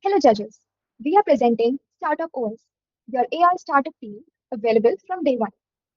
Hello, judges. We are presenting Startup OS, your AI startup team available from day one.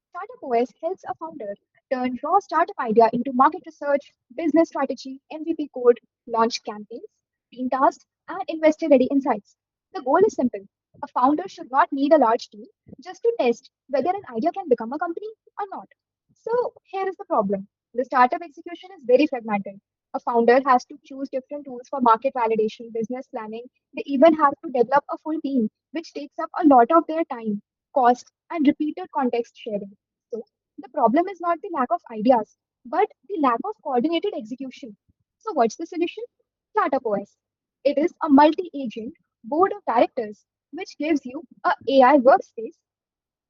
Startup OS helps a founder turn raw startup idea into market research, business strategy, MVP code, launch campaigns, team tasks, and investor ready insights. The goal is simple. A founder should not need a large team just to test whether an idea can become a company or not. So, here is the problem the startup execution is very fragmented. A founder has to choose different tools for market validation, business planning. They even have to develop a full team, which takes up a lot of their time, cost, and repeated context sharing. So, the problem is not the lack of ideas, but the lack of coordinated execution. So, what's the solution? Startup OS. It is a multi agent board of directors which gives you a AI workspace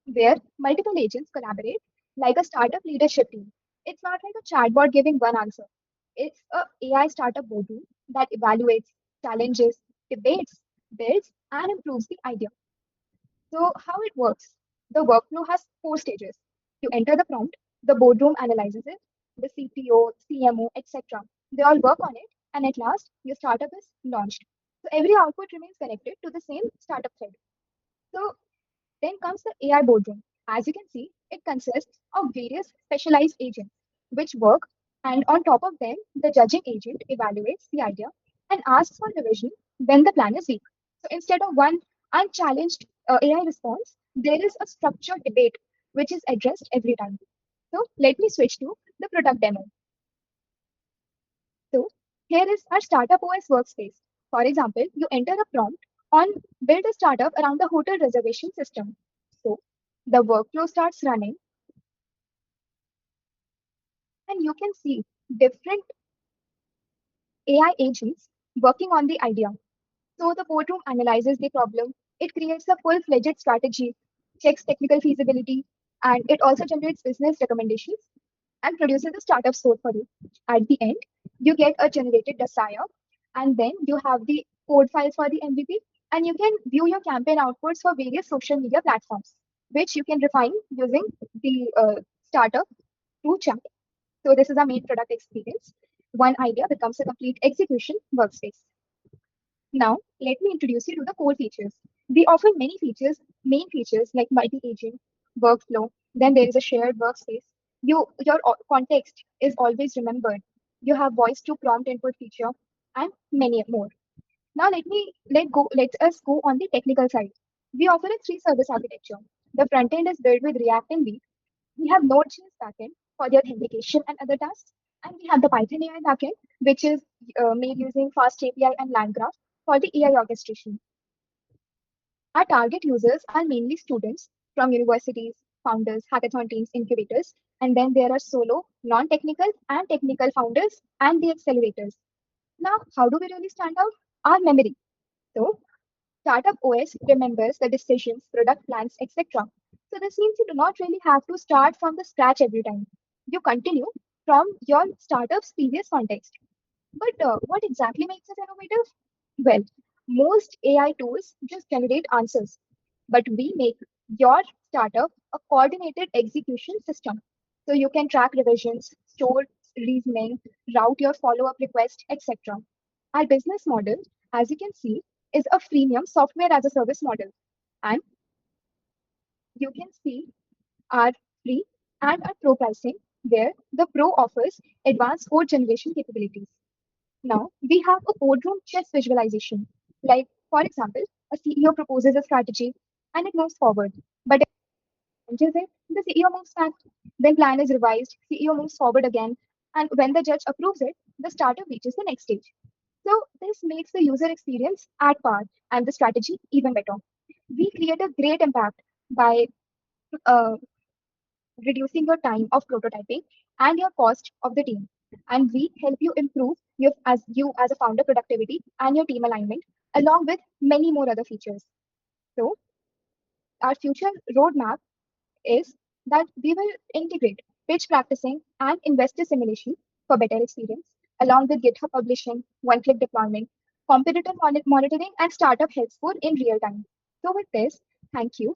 where multiple agents collaborate like a startup leadership team. It's not like a chatbot giving one answer. It's a AI startup boardroom that evaluates, challenges, debates, builds, and improves the idea. So, how it works? The workflow has four stages. You enter the prompt, the boardroom analyzes it, the CPO, CMO, etc. They all work on it, and at last, your startup is launched. So, every output remains connected to the same startup thread. So, then comes the AI boardroom. As you can see, it consists of various specialized agents which work, and on top of them, the judging agent evaluates the idea and asks for revision when the plan is weak. So instead of one unchallenged AI response, there is a structured debate which is addressed every time. So let me switch to the product demo. So here is our startup OS workspace. For example, you enter a prompt on build a startup around the hotel reservation system. So the workflow starts running and you can see different AI agents working on the idea. So the boardroom analyzes the problem. It creates a full-fledged strategy, checks technical feasibility, and it also generates business recommendations and produces a startup score for you. At the end, you get a generated desire, and then you have the code files for the MVP, and you can view your campaign outputs for various social media platforms, which you can refine using the startup to chat. So this is our main product experience. One idea becomes a complete execution workspace. Now, let me introduce you to the core features. We offer many features, main features like multi-agent, workflow. Then there is a shared workspace. Your context is always remembered. You have voice to prompt input feature and many more. Now let us go on the technical side. We offer a three service architecture. The front end is built with React and Vue. We have Node.js backend for the authentication and other tasks. And we have the Python AI backend, which is made using Fast API and LangGraph for the AI orchestration. Our target users are mainly students from universities, founders, hackathon teams, incubators, and then there are solo, non-technical, and technical founders and the accelerators. Now, how do we really stand out? Our memory. So, Startup OS remembers the decisions, product plans, etc. So this means you do not really have to start from the scratch every time. You continue from your startup's previous context. But what exactly makes it innovative? Well, most AI tools just generate answers, but we make your startup a coordinated execution system. So you can track revisions, store reasoning, route your follow-up request, etc. Our business model, as you can see, is a freemium software as a service model. And you can see our free and our pro pricing, where the pro offers advanced code generation capabilities. Now, we have a boardroom chess visualization. Like, for example, a CEO proposes a strategy and it moves forward. But if it changes it, the CEO moves back. Then plan is revised, CEO moves forward again. And when the judge approves it, the startup reaches the next stage. So this makes the user experience at par and the strategy even better. We create a great impact by uh, reducing your time of prototyping and your cost of the team. And we help you improve you as a founder productivity and your team alignment, along with many more other features. So our future roadmap is that we will integrate pitch practicing and investor simulation for better experience, along with GitHub publishing, one-click deployment, competitive monitoring, and startup health score in real time. So with this, thank you.